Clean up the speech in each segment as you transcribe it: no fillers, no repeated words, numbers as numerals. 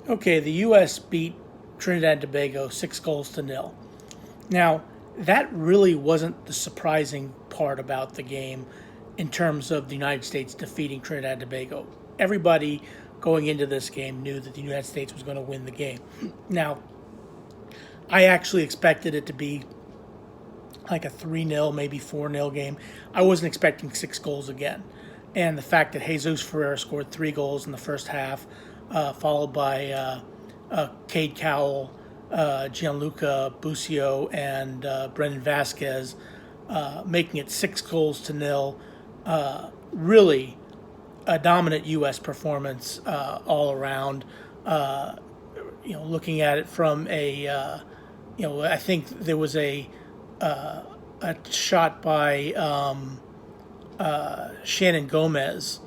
Okay, the U.S. beat Trinidad and Tobago 6 goals to nil. Now, that really wasn't the surprising part about the game in terms of the United States defeating Trinidad and Tobago. Everybody going into this game knew that the United States was going to win the game. Now, I actually expected it to be like a 3-0, maybe 4-0 game. I wasn't expecting 6 goals again. And the fact that Jesus Ferreira scored 3 goals in the first half, followed by Cade Cowell, Gianluca Busio, and Brendan Vasquez, making it 6 goals to nil. Really a dominant U.S. performance all around. Looking at it from I think there was a shot by Shannon Gomez,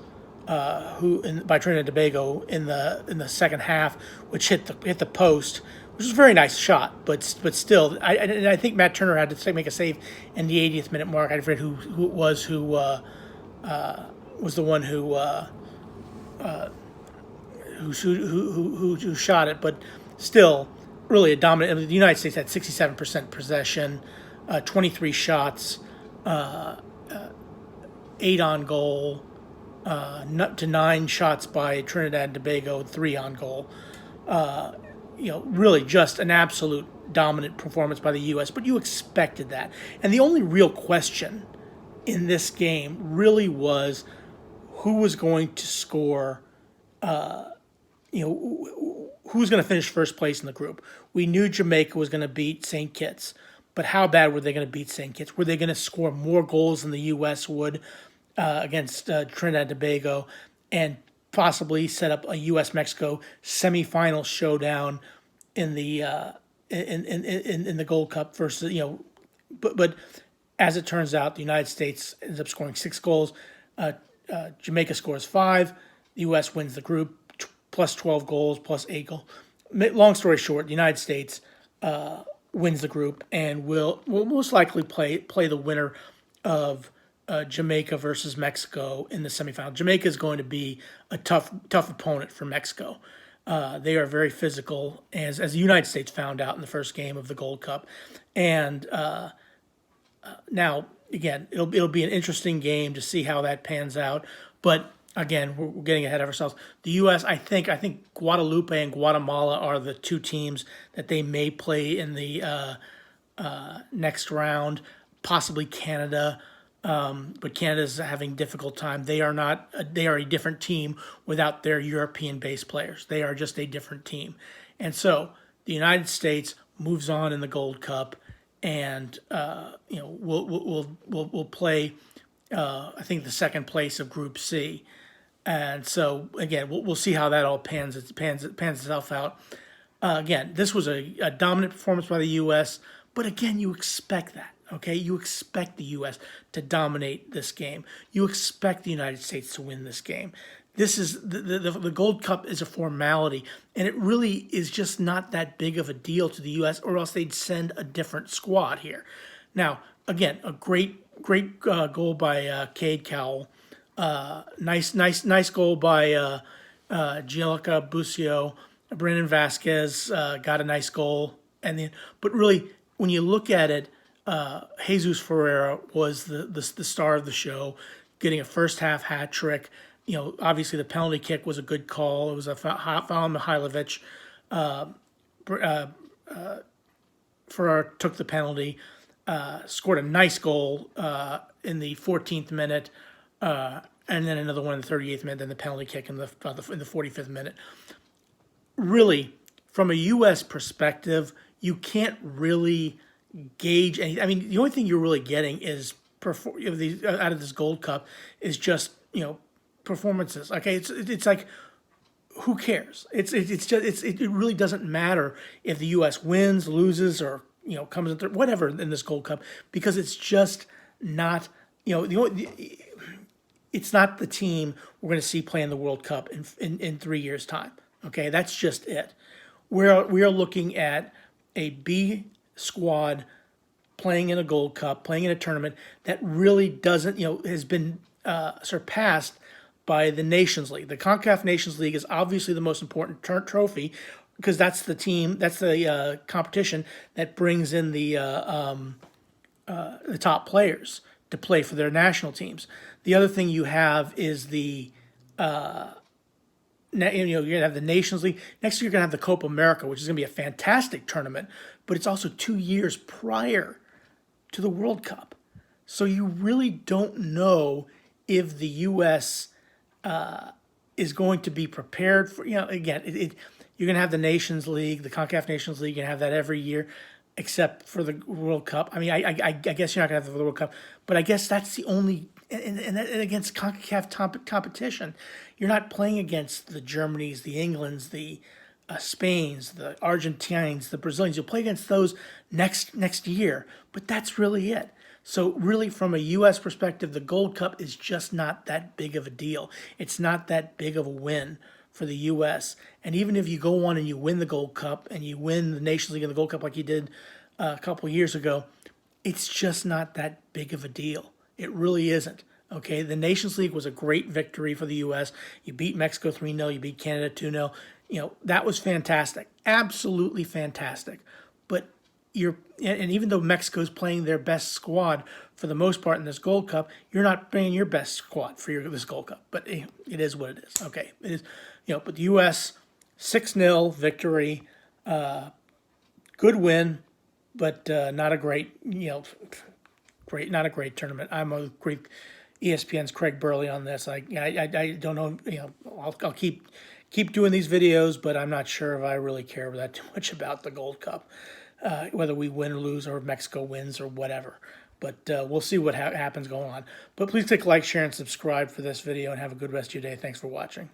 by Trinidad and Tobago in the second half, which hit the post, which was a very nice shot, but still, I think Matt Turner had to make a save in the 80th minute mark. I forget who it was who was the one who shot it, but still, really a dominant. I mean, the United States had 67% possession, 23 shots, 8 on goal, to 9 shots by Trinidad and Tobago, 3 on goal. Really just an absolute dominant performance by the U.S. But you expected that, and the only real question in this game really was who was going to score. Who was going to finish first place in the group. We knew Jamaica was going to beat St. Kitts, but how bad were they going to beat St. Kitts? Were they going to score more goals than the U.S. would against Trinidad and Tobago, and possibly set up a U.S.-Mexico semifinal showdown in the in the Gold Cup versus but as it turns out, the United States ends up scoring 6 goals. Jamaica scores 5. The U.S. wins the group, plus 12 goals, plus 8 goals. Long story short, the United States wins the group and will most likely play the winner of Jamaica versus Mexico in the semifinal. Jamaica is going to be a tough opponent for Mexico. They are very physical, as the United States found out in the first game of the Gold Cup, and now again it'll be an interesting game to see how that pans out. But again, we're getting ahead of ourselves. The U.S. I think Guadalupe and Guatemala are the two teams that they may play in the next round. Possibly Canada. But Canada's having a difficult time. They are not. They are a different team without their European-based players. They are just a different team, and so the United States moves on in the Gold Cup, and we'll play. I think the second place of Group C, and so again we'll see how that all pans itself out. Again, this was a dominant performance by the U.S., but again, you expect that. Okay, you expect the U.S. to dominate this game. You expect the United States to win this game. This is the Gold Cup is a formality, and it really is just not that big of a deal to the U.S. Or else they'd send a different squad here. Now, again, a great goal by Cade Cowell. Nice goal by Gianluca Busio. Brendan Vasquez got a nice goal, but really, when you look at it, Jesus Ferreira was the star of the show, getting a first half hat trick. Obviously the penalty kick was a good call. It was a foul on Mihailovic. Ferreira took the penalty, scored a nice goal in the 14th minute, and then another one in the 38th minute, then the penalty kick in the 45th minute. Really, from a U.S. perspective, you can't really gauge any. I mean, the only thing you're really getting is out of this Gold Cup is just performances. Okay, it's like, who cares? It really doesn't matter if the U.S. wins, loses, or comes in third, whatever in this Gold Cup, because it's just not it's not the team we're going to see play in the World Cup in 3 years' time. Okay, that's just it. We are looking at a B squad playing in a Gold Cup, playing in a tournament that really doesn't, has been surpassed by the Nations League. The CONCACAF Nations League is obviously the most important trophy because that's the competition that brings in the top players to play for their national teams. The other thing you have is you're going to have the Nations League. Next year, you're going to have the Copa America, which is going to be a fantastic tournament, but it's also 2 years prior to the World Cup. So you really don't know if the U.S. Is going to be prepared for, again, you're going to have the Nations League, the CONCACAF Nations League, you're going to have that every year, except for the World Cup. I mean, I guess you're not going to have the World Cup, but I guess that's the only, and against CONCACAF competition, you're not playing against the Germanys, the Englands, the Spains, the Argentines, the Brazilians. You'll play against those next year, but that's really it. So really, from a U.S. perspective, the Gold Cup is just not that big of a deal. It's not that big of a win for the U.S. And even if you go on and you win the Gold Cup and you win the Nations League and the Gold Cup like you did a couple years ago, it's just not that big of a deal. It really isn't. Okay, the Nations League was a great victory for the U.S. You beat Mexico 3-0, you beat Canada 2-0. That was fantastic, absolutely fantastic. But and even though Mexico's playing their best squad for the most part in this Gold Cup, you're not playing your best squad for this Gold Cup. But it is what it is. Okay, it is. But the U.S. 6-0 victory, good win, but not a great, not a great tournament. I'm a great ESPN's Craig Burley on this. I don't know. I'll keep doing these videos, but I'm not sure if I really care that too much about the Gold Cup. Whether we win or lose or Mexico wins or whatever. But we'll see what happens going on. But please click like, share, and subscribe for this video and have a good rest of your day. Thanks for watching.